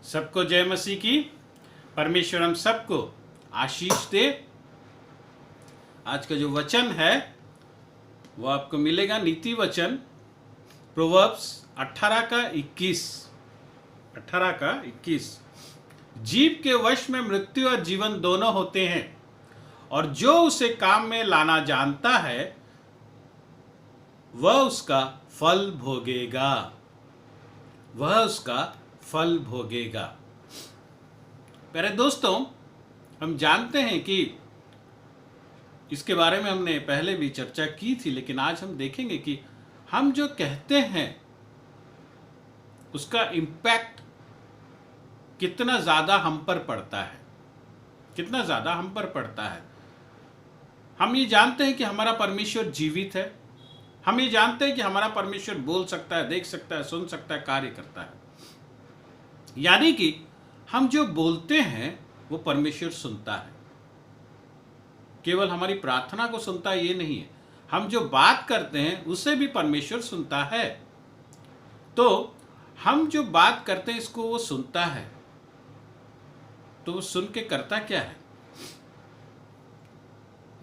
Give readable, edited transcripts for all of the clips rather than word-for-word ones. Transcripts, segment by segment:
सबको जय मसीह की। परमेश्वर हम सबको आशीष दे। आज का जो वचन है वो आपको मिलेगा नीति वचन प्रोवर्ब्स 18 का 21। जीव के वश में मृत्यु और जीवन दोनों होते हैं, और जो उसे काम में लाना जानता है वह उसका फल भोगेगा। प्यारे दोस्तों, हम जानते हैं कि इसके बारे में हमने पहले भी चर्चा की थी, लेकिन आज हम देखेंगे कि हम जो कहते हैं उसका इम्पैक्ट कितना ज़्यादा हम पर पड़ता है। हम ये जानते हैं कि हमारा परमेश्वर जीवित है। हम ये जानते हैं कि हमारा परमेश्वर बोल सकता है, देख सकता है, सुन सकता है, कार्य करता है। यानी कि हम जो बोलते हैं वो परमेश्वर सुनता है। केवल हमारी प्रार्थना को सुनता है ये नहीं है, हम जो बात करते हैं उसे भी परमेश्वर सुनता है। तो हम जो बात करते हैं इसको वो सुनता है, तो वो सुन के करता क्या है?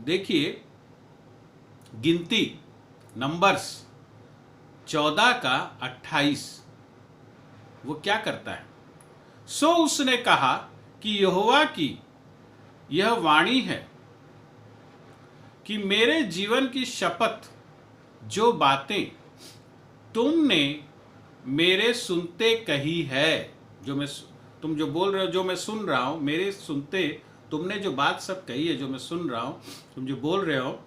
देखिए, गिनती नंबर्स 14:28 वो क्या करता है? सो उसने कहा कि यहोवा की यह वाणी है कि मेरे जीवन की शपथ, जो बातें तुमने मेरे सुनते कही है, तुम जो बोल रहे हो, जो मैं सुन रहा हूं, मेरे सुनते तुमने जो बात सब कही है, जो मैं सुन रहा हूं, तुम जो बोल रहे हो,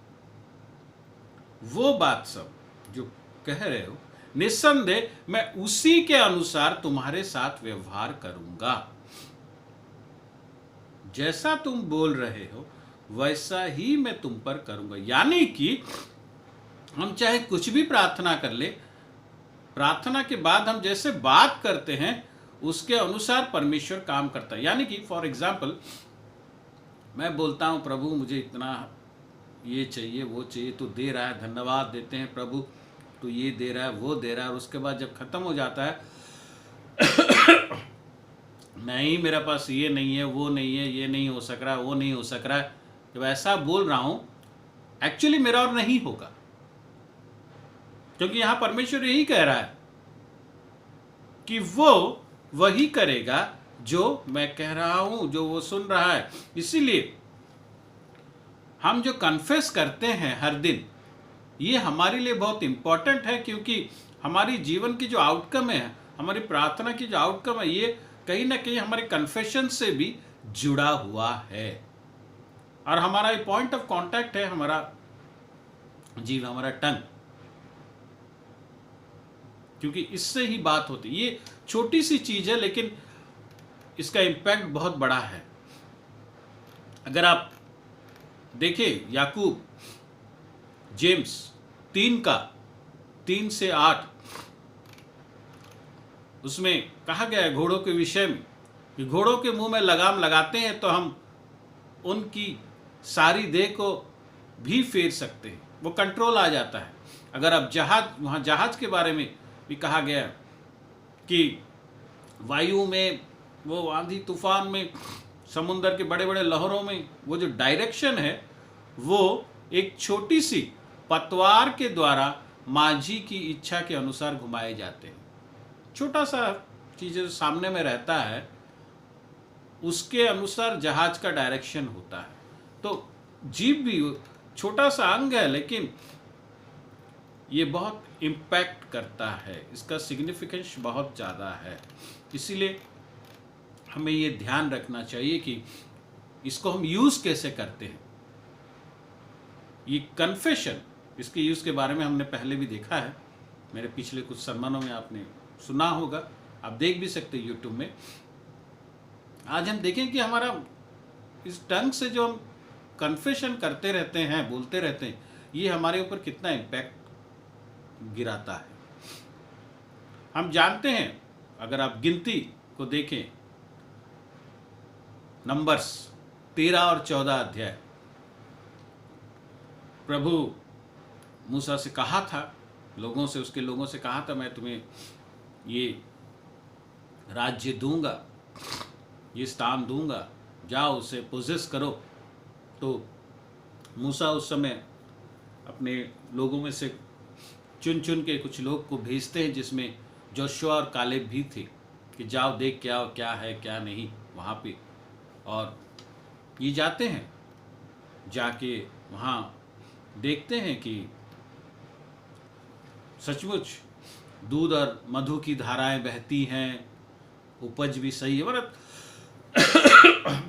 वो बात सब जो कह रहे हो, निस्संदेह मैं उसी के अनुसार तुम्हारे साथ व्यवहार करूंगा। जैसा तुम बोल रहे हो वैसा ही मैं तुम पर करूंगा। यानी कि हम चाहे कुछ भी प्रार्थना कर ले, प्रार्थना के बाद हम जैसे बात करते हैं उसके अनुसार परमेश्वर काम करता है। यानी कि फॉर एग्जाम्पल, मैं बोलता हूं प्रभु मुझे इतना ये चाहिए, वो चाहिए, तो दे रहा है, धन्यवाद देते हैं प्रभु, तो ये दे रहा है, वो दे रहा है, और उसके बाद जब खत्म हो जाता है नहीं मेरे पास ये नहीं है, वो नहीं है, ये नहीं हो सक रहा है, वो नहीं हो सक रहा है, जब ऐसा बोल रहा हूं, एक्चुअली मेरा और नहीं होगा, क्योंकि यहां परमेश्वर यही कह रहा है कि वो वही करेगा जो मैं कह रहा हूं, जो वो सुन रहा है। इसीलिए हम जो कन्फेस करते हैं हर दिन, ये हमारे लिए बहुत इंपॉर्टेंट है, क्योंकि हमारी जीवन की जो आउटकम है, हमारी प्रार्थना की जो आउटकम है, ये कहीं ना कहीं हमारे कन्फेशन से भी जुड़ा हुआ है। और हमारा पॉइंट ऑफ कांटेक्ट है हमारा जीव, हमारा टंग, क्योंकि इससे ही बात होती है। ये छोटी सी चीज है, लेकिन इसका इंपैक्ट बहुत बड़ा है। अगर आप देखिए याकूब जेम्स 3:3 से 8, उसमें कहा गया है घोड़ों के विषय में कि घोड़ों के मुंह में लगाम लगाते हैं तो हम उनकी सारी देह को भी फेर सकते हैं, वो कंट्रोल आ जाता है। अगर आप वहाँ जहाज के बारे में भी कहा गया कि वायु में, वो आंधी तूफान में, समुद्र के बड़े बड़े लहरों में, वो जो डायरेक्शन है वो एक छोटी सी पतवार के द्वारा माझी की इच्छा के अनुसार घुमाए जाते हैं। छोटा सा चीज़ जो सामने में रहता है उसके अनुसार जहाज का डायरेक्शन होता है। तो जीव भी छोटा सा अंग है, लेकिन ये बहुत इम्पैक्ट करता है, इसका सिग्निफिकेंस बहुत ज़्यादा है। इसीलिए हमें ये ध्यान रखना चाहिए कि इसको हम यूज़ कैसे करते हैं। ये कन्फेशन, इसके यूज़ के बारे में हमने पहले भी देखा है, मेरे पिछले कुछ sermonों में आपने सुना होगा, आप देख भी सकते हैं यूट्यूब में। आज हम देखें कि हमारा इस टंग से जो हम कन्फेशन करते रहते हैं, बोलते रहते हैं, ये हमारे ऊपर कितना इम्पैक्ट गिराता है। हम जानते हैं, अगर आप गिनती को देखें, नंबर्स 13 और 14 अध्याय, प्रभु मूसा से कहा था, उसके लोगों से कहा था, मैं तुम्हें ये राज्य दूंगा, ये स्थान दूंगा, जाओ उसे पोजेस करो। तो मूसा उस समय अपने लोगों में से चुन चुन के कुछ लोग को भेजते हैं, जिसमें जोशुआ और कालेब भी थे, कि जाओ देख के आओ क्या है क्या नहीं वहाँ पे। और ये जाते हैं, जाके वहाँ देखते हैं कि सचमुच दूध और मधु की धाराएं बहती हैं, उपज भी सही है, मतलब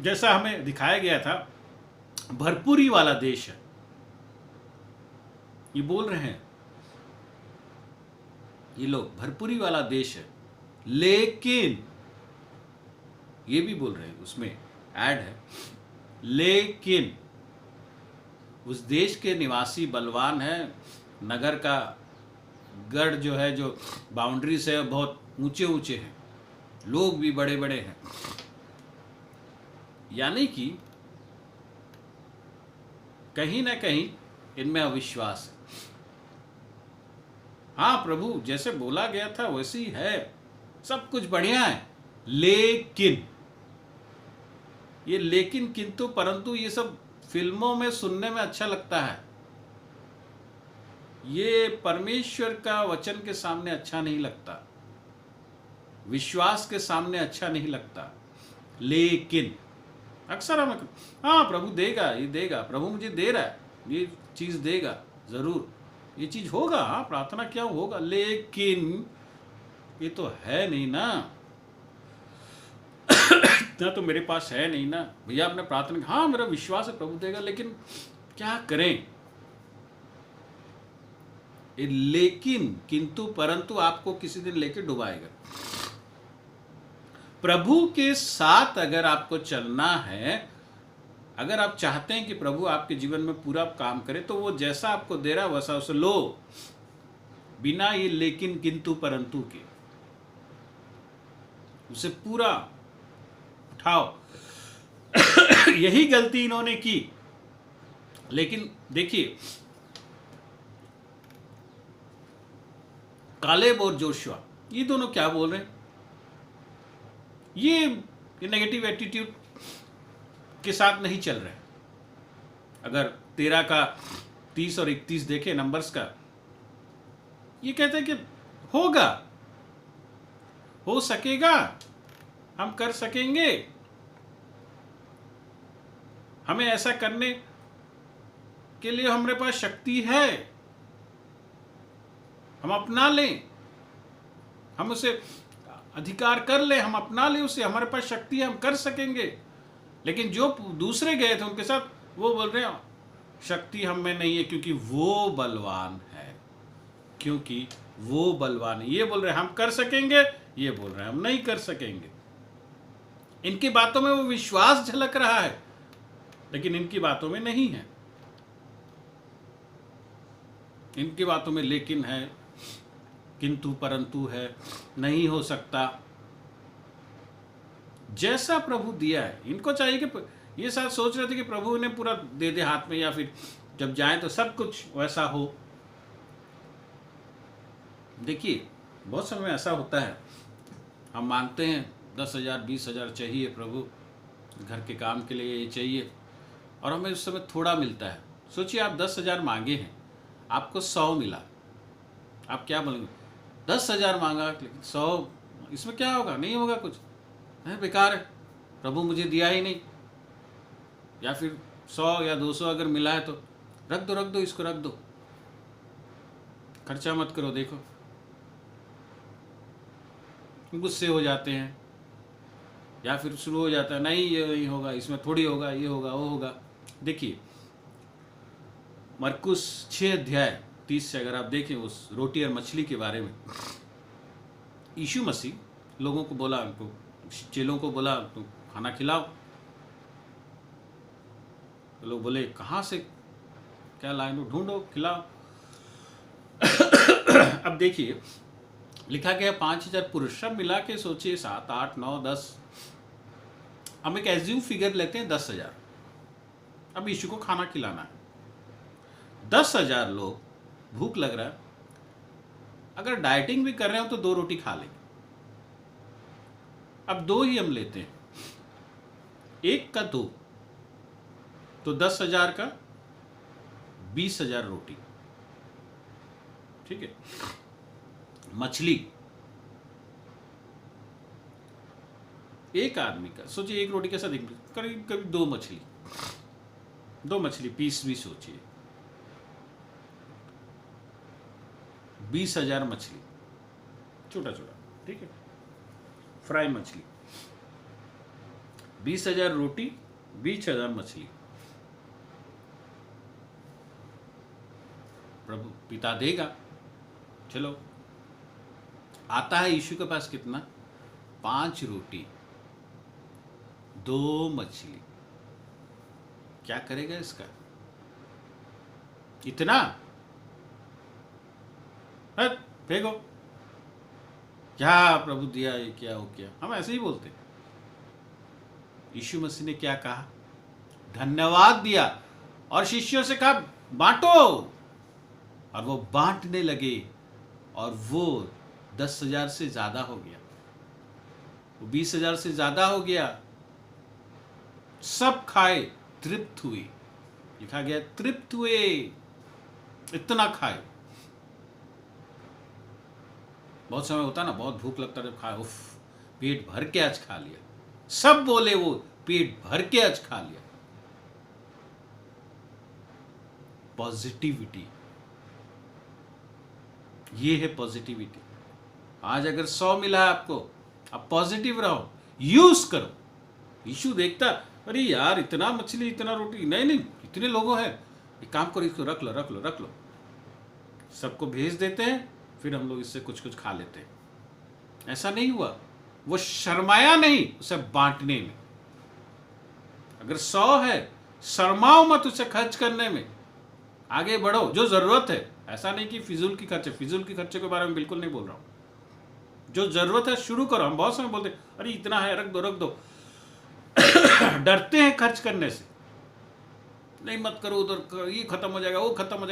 जैसा हमें दिखाया गया था, भरपूरी वाला देश है। ये बोल रहे हैं ये लोग, भरपूरी वाला देश है, लेकिन ये भी बोल रहे हैं, उसमें ऐड है, लेकिन उस देश के निवासी बलवान है, नगर का गढ़ जो है, जो बाउंड्रीज है, बहुत ऊंचे ऊंचे हैं, लोग भी बड़े बड़े हैं। यानी कि कहीं ना कहीं इनमें अविश्वास है। हाँ, प्रभु जैसे बोला गया था वैसे ही है, सब कुछ बढ़िया है, लेकिन ये लेकिन किंतु परंतु ये सब फिल्मों में सुनने में अच्छा लगता है, ये परमेश्वर का वचन के सामने अच्छा नहीं लगता, विश्वास के सामने अच्छा नहीं लगता। लेकिन अक्सर हम, हाँ प्रभु देगा, ये देगा, प्रभु मुझे दे रहा है, ये चीज़ देगा, ज़रूर ये चीज़ होगा, हाँ प्रार्थना क्या होगा, लेकिन ये तो है नहीं ना, इतना तो मेरे पास है नहीं ना भैया। आपने प्रार्थना, हाँ मेरा विश्वास है प्रभु देगा, लेकिन क्या करें। लेकिन किंतु परंतु आपको किसी दिन लेके डुबाएगा। प्रभु के साथ अगर आपको चलना है, अगर आप चाहते हैं कि प्रभु आपके जीवन में पूरा काम करे, तो वो जैसा आपको दे रहा है वैसा उसे लो, बिना ये लेकिन किंतु परंतु के, उसे पूरा उठाओ। यही गलती इन्होंने की। लेकिन देखिए, कालेब और जोशुआ ये दोनों क्या बोल रहे हैं, ये नेगेटिव एटीट्यूड के साथ नहीं चल रहे। अगर 13 का 30 और 31 देखें नंबर्स का, ये कहते हैं कि होगा, हो सकेगा, हम कर सकेंगे, हमें ऐसा करने के लिए हमारे पास शक्ति है, हम अपना लें, हम उसे अधिकार कर ले, हम अपना ले उसे, हमारे पास शक्ति है, हम कर सकेंगे। लेकिन जो दूसरे गए थे उनके साथ, वो बोल रहे हैं शक्ति हम में नहीं है, क्योंकि वो बलवान है, क्योंकि वो बलवान है। ये बोल रहे हैं हम कर सकेंगे, ये बोल रहे हैं हम नहीं कर सकेंगे। इनकी बातों में वो विश्वास झलक रहा है, लेकिन इनकी बातों में नहीं है। इनकी बातों में लेकिन है, किंतु परंतु है, नहीं हो सकता। जैसा प्रभु दिया है, इनको चाहिए कि ये साथ सोच रहे थे कि प्रभु ने पूरा दे दे हाथ में, या फिर जब जाए तो सब कुछ वैसा हो। देखिए, बहुत समय ऐसा होता है, हम मांगते हैं 10,000 20,000 चाहिए प्रभु, घर के काम के लिए ये चाहिए, और हमें उस समय थोड़ा मिलता है। सोचिए आप 10,000 मांगे हैं, आपको 100 मिला, आप क्या बोलेंगे? 10,000 मांगा लेकिन 100, इसमें क्या होगा? नहीं होगा कुछ, है बेकार है, प्रभु मुझे दिया ही नहीं। या फिर 100 या 200 अगर मिला है तो रख दो, इसको रख दो, खर्चा मत करो। देखो, गुस्से हो जाते हैं, या फिर शुरू हो जाता है, नहीं ये नहीं होगा, इसमें थोड़ी होगा, ये होगा, वो होगा। देखिए, मरकुस 6 अध्याय 30 से अगर आप देखें, उस रोटी और मछली के बारे में, यीशु मसीह लोगों को बोला, उनको चेलों को बोला तो खाना खिलाओ। तो लोग बोले कहाँ से क्या लाएं, ढूंढो, खिलाओ। अब देखिए, लिखा गया 5,000 पुरुष, सब मिला के सोचिए 7 8 9 10, हम एक एज्यूम फिगर लेते हैं 10,000। अब यीशु को खाना खिलाना है, 10,000 लोग, भूख लग रहा है, अगर डाइटिंग भी कर रहे हो तो 2 रोटी खा लेंगे, अब 2 ही हम लेते हैं, 1 का 2 तो 10,000 का 20,000 रोटी, ठीक है। मछली एक आदमी का सोचिए, एक रोटी कैसा देख, करीब करीब 2 मछली पीस भी सोचिए, 20,000 मछली, छोटा छोटा, ठीक है, फ्राई मछली, 20,000 रोटी, 20,000 मछली। प्रभु पिता देगा। चलो, आता है यीशु के पास कितना, 5 रोटी 2 मछली। क्या करेगा इसका, इतना फेंको, क्या प्रभु दिया, ये क्या हो गया, हम ऐसे ही बोलते। यीशु मसीह ने क्या कहा, धन्यवाद दिया और शिष्यों से कहा बांटो, और वो बांटने लगे, और वो 10,000 से ज्यादा हो गया, वो 20,000 से ज्यादा हो गया। सब खाए, तृप्त हुए, लिखा गया तृप्त हुए, इतना खाए। बहुत समय होता ना, बहुत भूख लगता है, जब खाए, उफ, पेट भर के आज खा लिया। सब बोले वो पेट भर के आज खा लिया। पॉजिटिविटी, ये है पॉजिटिविटी। आज अगर 100 मिला है आपको, आप पॉजिटिव रहो, यूज करो। यीशु देखता, अरे यार इतना मछली, इतना रोटी, नहीं इतने लोगों हैं, एक काम करो, इसको रख लो, सबको भेज देते हैं, फिर हम लोग इससे कुछ कुछ खा लेते हैं। ऐसा नहीं हुआ, वो शर्माया नहीं उसे बांटने में। अगर 100 है, शर्माओ मत उसे खर्च करने में, आगे बढ़ो, जो जरूरत है। ऐसा नहीं कि फिजूल की खर्चे के बारे में बिल्कुल नहीं बोल रहा हूं। जो जरूरत है शुरू करो। हम बहुत समय बोलते अरे इतना है, रख दो डरते हैं खर्च करने से, नहीं मत करो, उधर ये खत्म हो जाएगा, वो खत्म हो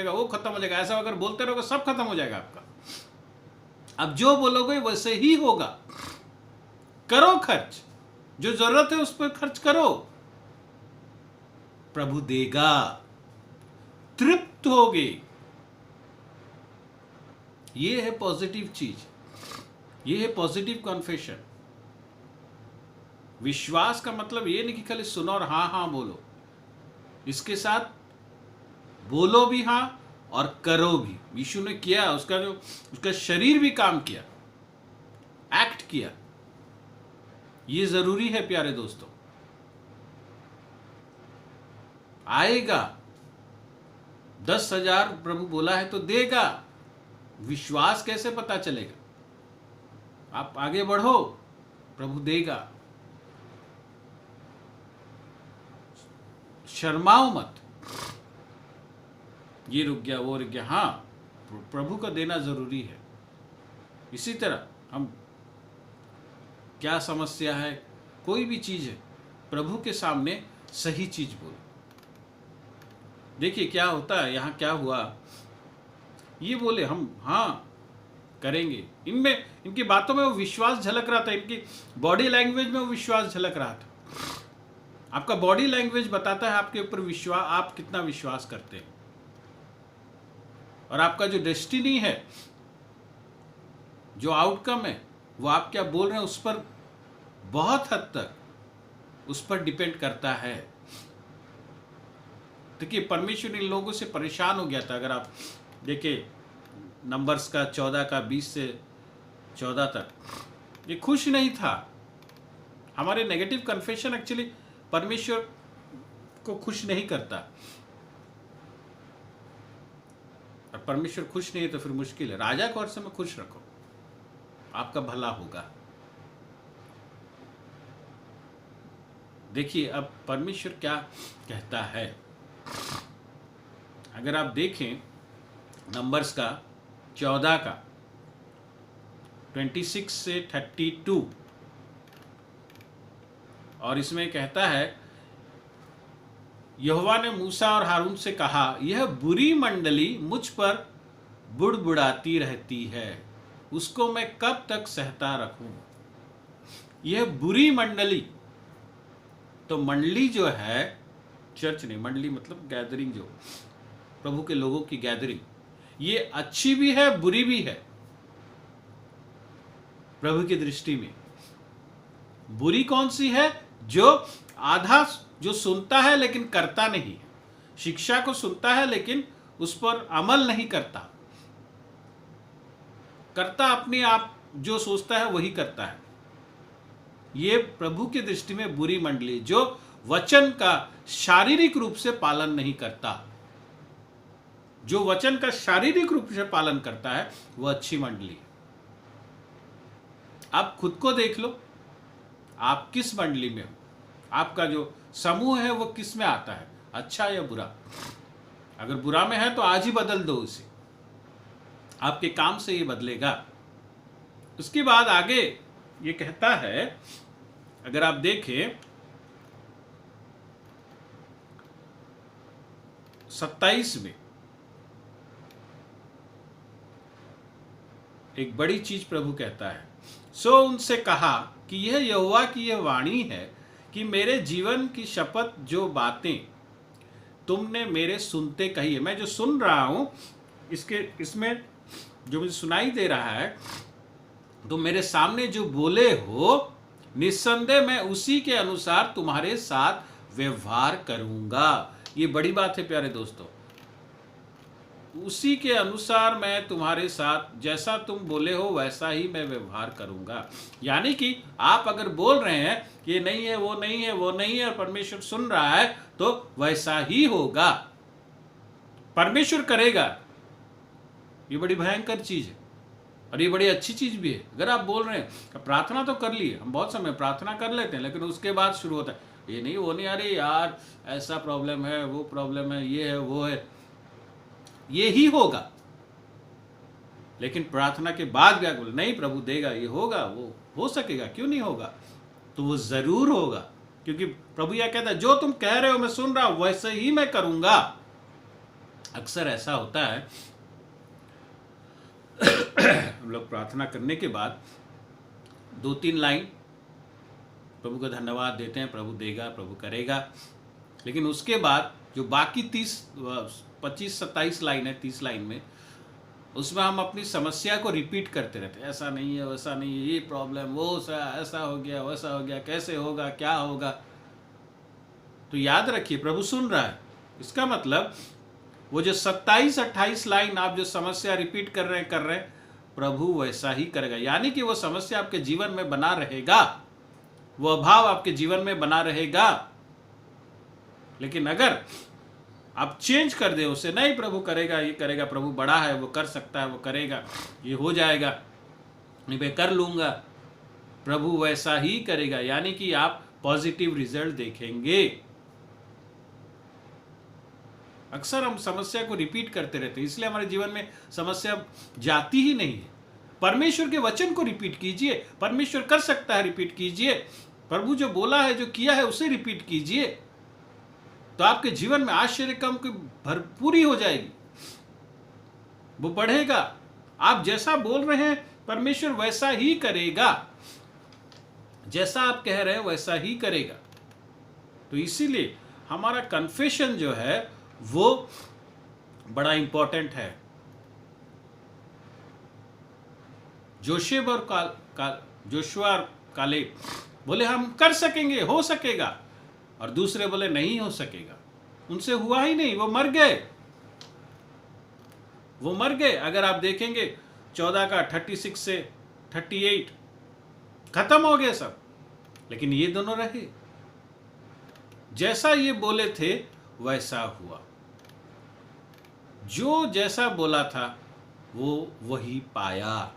जाएगा, ऐसा अगर बोलते रहोगे सब खत्म हो जाएगा आपका। अब जो बोलोगे वैसे ही होगा। करो खर्च, जो जरूरत है उस पर खर्च करो, प्रभु देगा, तृप्त होगे। ये है पॉजिटिव चीज, ये है पॉजिटिव कॉन्फेशन। विश्वास का मतलब ये नहीं कि खाली सुनो और हाँ बोलो, इसके साथ बोलो भी हाँ और करो भी। यीशु ने किया, उसका शरीर भी काम किया, एक्ट किया। ये जरूरी है प्यारे दोस्तों। आएगा 10,000 प्रभु बोला है तो देगा। विश्वास कैसे पता चलेगा, आप आगे बढ़ो, प्रभु देगा। शर्माओ मत, ये रुक गया, वो रुक गया, हाँ प्रभु का देना जरूरी है। इसी तरह हम, क्या समस्या है, कोई भी चीज है, प्रभु के सामने सही चीज बोलो। देखिए क्या होता है, यहाँ क्या हुआ, ये बोले हम हाँ करेंगे, इनमें, इनकी बातों में वो विश्वास झलक रहा था, इनकी बॉडी लैंग्वेज में वो विश्वास झलक रहा था। आपका बॉडी लैंग्वेज बताता है आपके ऊपर विश्वास, आप कितना विश्वास करते हैं। और आपका जो डेस्टिनी है, जो आउटकम है, वो आप क्या बोल रहे हैं उस पर बहुत हद तक उस पर डिपेंड करता है। देखिए परमेश्वर इन लोगों से परेशान हो गया था। अगर आप देखिए नंबर्स का 14 का 20 से 14 तक, ये खुश नहीं था। हमारे नेगेटिव कन्फेशन एक्चुअली परमेश्वर को खुश नहीं करता, और परमेश्वर खुश नहीं है तो फिर मुश्किल है। राजा को हर समय खुश रखो, आपका भला होगा। देखिए अब परमेश्वर क्या कहता है, अगर आप देखें नंबर्स का 14 का 26 से 32, और इसमें कहता है, यहोवा ने मूसा और हारून से कहा, यह बुरी मंडली मुझ पर बुड़बुड़ाती रहती है, उसको मैं कब तक सहता रखूं। यह बुरी मंडली, तो मंडली जो है, चर्च नहीं, मंडली मतलब गैदरिंग, जो प्रभु के लोगों की गैदरिंग, ये अच्छी भी है बुरी भी है प्रभु की दृष्टि में। बुरी कौन सी है? जो आधा जो सुनता है लेकिन करता नहीं है, शिक्षा को सुनता है लेकिन उस पर अमल नहीं करता, करता अपने आप जो सोचता है वही करता है। ये प्रभु की दृष्टि में बुरी मंडली, जो वचन का शारीरिक रूप से पालन नहीं करता। जो वचन का शारीरिक रूप से पालन करता है वह अच्छी मंडली है। आप खुद को देख लो, आप किस मंडली में हो, आपका जो समूह है वो किस में आता है, अच्छा या बुरा। अगर बुरा में है तो आज ही बदल दो उसे, आपके काम से ये बदलेगा। उसके बाद आगे ये कहता है, अगर आप देखें 27 में एक बड़ी चीज प्रभु कहता है। सो उनसे कहा कि यह यहोवा की यह वाणी है कि मेरे जीवन की शपथ, जो बातें तुमने मेरे सुनते कही है। मैं जो सुन रहा हूं इसमें जो मुझे सुनाई दे रहा है, तो मेरे सामने जो बोले हो, निस्संदेह मैं उसी के अनुसार तुम्हारे साथ व्यवहार करूंगा। ये बड़ी बात है प्यारे दोस्तों, उसी के अनुसार मैं तुम्हारे साथ, जैसा तुम बोले हो वैसा ही मैं व्यवहार करूंगा। यानी कि आप अगर बोल रहे हैं ये नहीं है, वो नहीं है, वो नहीं है, और परमेश्वर सुन रहा है, तो वैसा ही होगा, परमेश्वर करेगा। ये बड़ी भयंकर चीज है और ये बड़ी अच्छी चीज भी है। अगर आप बोल रहे हैं प्रार्थना तो कर लिए, हम बहुत समय प्रार्थना कर लेते हैं, लेकिन उसके बाद शुरू होता है ये नहीं, वो नहीं, अरे यार ऐसा प्रॉब्लम है, वो प्रॉब्लम है, ये है, वो है, ये ही होगा। लेकिन प्रार्थना के बाद क्या बोले, नहीं प्रभु देगा, ये होगा, वो हो सकेगा, क्यों नहीं होगा, तो वो जरूर होगा, क्योंकि प्रभु यह कहता है जो तुम कह रहे हो मैं सुन रहा हूं, वैसे ही मैं करूंगा। अक्सर ऐसा होता है हम लोग प्रार्थना करने के बाद 2-3 लाइन प्रभु को धन्यवाद देते हैं, प्रभु देगा, प्रभु करेगा, लेकिन उसके बाद जो बाकी 25-27 लाइन है, 30 लाइन में, उसमें हम अपनी समस्या को रिपीट करते रहते हैं। ऐसा नहीं है, वैसा नहीं है, ये प्रॉब्लम, वो ऐसा हो गया, वैसा हो गया, कैसे होगा, क्या होगा। तो याद रखिए प्रभु सुन रहा है। इसका मतलब वो जो 27-28 लाइन आप जो समस्या रिपीट कर रहे हैं, प्रभु वैसा ही करेगा। यानी कि वो समस्या आपके जीवन में बना रहेगा, वो अभाव आपके जीवन में बना रहेगा। लेकिन अगर आप चेंज कर दे उसे, नहीं प्रभु करेगा, ये करेगा, प्रभु बड़ा है, वो कर सकता है, वो करेगा, ये हो जाएगा, मैं कर लूंगा, प्रभु वैसा ही करेगा, यानी कि आप पॉजिटिव रिजल्ट देखेंगे। अक्सर हम समस्या को रिपीट करते रहते हैं, इसलिए हमारे जीवन में समस्या जाती ही नहीं है। परमेश्वर के वचन को रिपीट कीजिए, परमेश्वर कर सकता है, रिपीट कीजिए, प्रभु जो बोला है, जो किया है, उसे रिपीट कीजिए, तो आपके जीवन में आश्चर्य कम की भरपूरी हो जाएगी, वो बढ़ेगा। आप जैसा बोल रहे हैं परमेश्वर वैसा ही करेगा, जैसा आप कह रहे हैं वैसा ही करेगा। तो इसीलिए हमारा कन्फेशन जो है वो बड़ा इंपॉर्टेंट है। जोशेब और जोशुआ और कालेब बोले हम कर सकेंगे, हो सकेगा, और दूसरे बोले नहीं हो सकेगा, उनसे हुआ ही नहीं, वो मर गए, वो मर गए। अगर आप देखेंगे 14 का 36 से 38 खत्म हो गए सब, लेकिन ये दोनों रहे, जैसा ये बोले थे वैसा हुआ, जो जैसा बोला था वो वही पाया।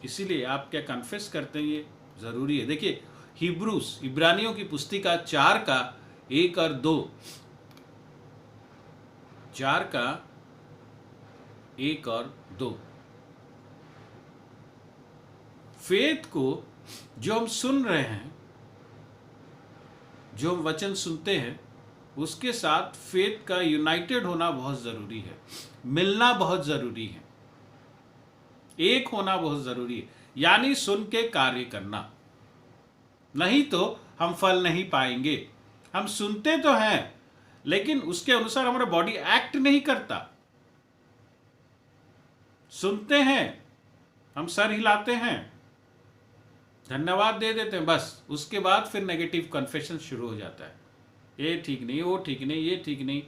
इसीलिए आप क्या कन्फेस करते हैं, ये जरूरी है। देखिए हिब्रूस, इब्रानियों की पुस्तिका 4 का 1 और 2, 4 का 1 और 2, फेथ को जो हम सुन रहे हैं, जो हम वचन सुनते हैं, उसके साथ फेथ का यूनाइटेड होना बहुत जरूरी है, मिलना बहुत जरूरी है, एक होना बहुत जरूरी है, यानी सुन के कार्य करना। नहीं तो हम फल नहीं पाएंगे। हम सुनते तो हैं लेकिन उसके अनुसार हमारा बॉडी एक्ट नहीं करता। सुनते हैं, हम सर हिलाते हैं, धन्यवाद दे देते हैं, बस उसके बाद फिर नेगेटिव कन्फेशन शुरू हो जाता है। ये ठीक नहीं, वो ठीक नहीं, ये ठीक नहीं।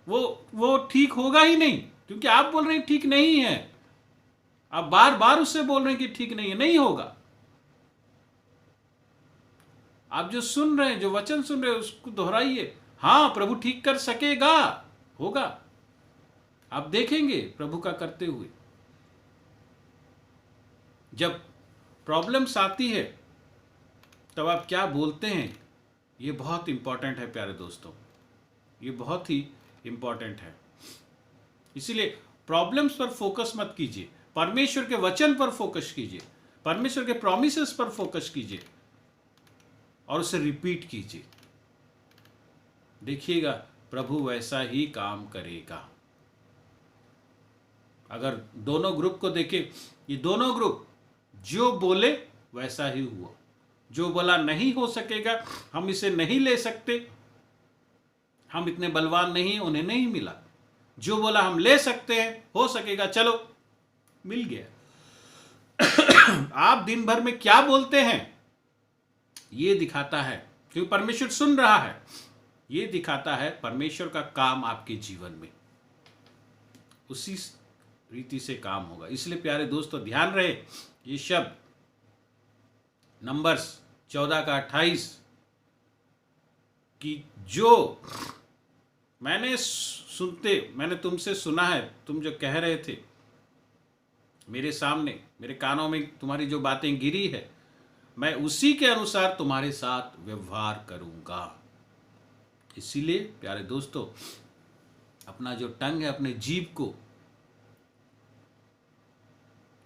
वो ठीक होगा ही नहीं, क्योंकि आप बोल रहे हैं ठीक नहीं है। आप बार बार उससे बोल रहे हैं कि ठीक नहीं है, नहीं होगा। आप जो सुन रहे हैं, जो वचन सुन रहे हैं, उसको दोहराइए। हाँ, प्रभु ठीक कर सकेगा, होगा। आप देखेंगे प्रभु का करते हुए। जब प्रॉब्लम्स आती है तब आप क्या बोलते हैं, ये बहुत इंपॉर्टेंट है प्यारे दोस्तों, ये बहुत ही इंपॉर्टेंट है। इसीलिए प्रॉब्लम्स पर फोकस मत कीजिए, परमेश्वर के वचन पर फोकस कीजिए, परमेश्वर के प्रॉमिसेस पर फोकस कीजिए और उसे रिपीट कीजिए। देखिएगा प्रभु वैसा ही काम करेगा। अगर दोनों ग्रुप को देखें, ये दोनों ग्रुप जो बोले वैसा ही हुआ। जो बोला नहीं हो सकेगा, हम इसे नहीं ले सकते, हम इतने बलवान नहीं, उन्हें नहीं मिला। जो बोला हम ले सकते हैं, हो सकेगा, चलो मिल गया। आप दिन भर में क्या बोलते हैं ये दिखाता है, क्योंकि परमेश्वर सुन रहा है। ये दिखाता है परमेश्वर का काम आपके जीवन में, उसी रीति से काम होगा। इसलिए प्यारे दोस्तों ध्यान रहे, ये शब्द नंबर्स 14 का 28 कि जो मैंने तुमसे सुना है, तुम जो कह रहे थे मेरे सामने, मेरे कानों में तुम्हारी जो बातें गिरी है, मैं उसी के अनुसार तुम्हारे साथ व्यवहार करूंगा। इसीलिए प्यारे दोस्तों अपना जो टंग है, अपने जीभ को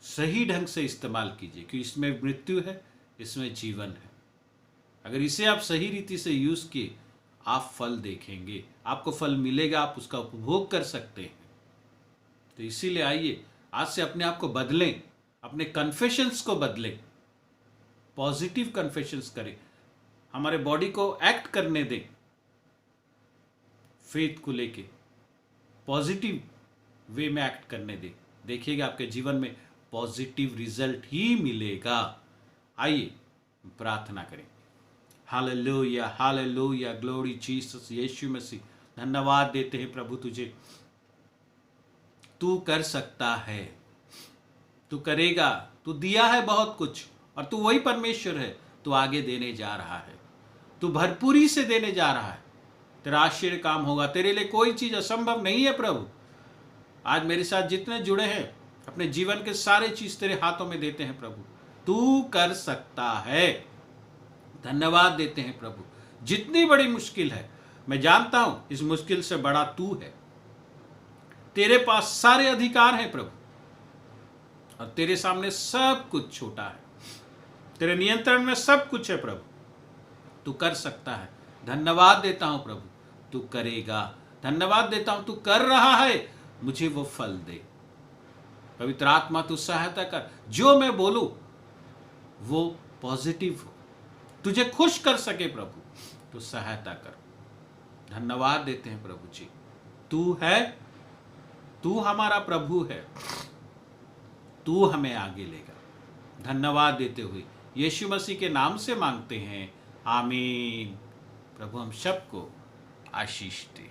सही ढंग से इस्तेमाल कीजिए, क्योंकि इसमें मृत्यु है, इसमें जीवन है। अगर इसे आप सही रीति से यूज किए, आप फल देखेंगे, आपको फल मिलेगा, आप उसका उपभोग कर सकते हैं। तो इसीलिए आइए आज से अपने आप को बदलें, अपने कन्फेशंस को बदलें, पॉजिटिव कन्फेशंस करें, हमारे बॉडी को एक्ट करने दें, फेथ को लेके पॉजिटिव वे में एक्ट करने दें। देखिएगा आपके जीवन में पॉजिटिव रिजल्ट ही मिलेगा। आइए प्रार्थना करें। हालेलुया, हालेलुया, ग्लोरी जीसस, यीशु मसीह, धन्यवाद देते हैं प्रभु तुझे। तू कर सकता है, तू करेगा, तू दिया है बहुत कुछ और तू वही परमेश्वर है। तू आगे देने जा रहा है, तू भरपूरी से देने जा रहा है। तेरा आश्चर्य काम होगा, तेरे लिए कोई चीज असंभव नहीं है प्रभु। आज मेरे साथ जितने जुड़े हैं, अपने जीवन के सारे चीज तेरे हाथों में देते हैं प्रभु। तू कर सकता है, धन्यवाद देते हैं प्रभु। जितनी बड़ी मुश्किल है, मैं जानता हूं इस मुश्किल से बड़ा तू है। तेरे पास सारे अधिकार हैं प्रभु और तेरे सामने सब कुछ छोटा है। तेरे नियंत्रण में सब कुछ है प्रभु। तू कर सकता है, धन्यवाद देता हूं प्रभु, तू करेगा। धन्यवाद देता हूं तू कर रहा है, मुझे वो फल दे। पवित्र आत्मा तू सहायता कर, जो मैं बोलूं वो पॉजिटिव हो, तुझे खुश कर सके प्रभु, तू सहायता कर। धन्यवाद देते हैं प्रभु जी, तू है, तू हमारा प्रभु है, तू हमें आगे लेगा। धन्यवाद देते हुए यीशु मसीह के नाम से मांगते हैं, आमीन। प्रभु हम सबको आशीष दे।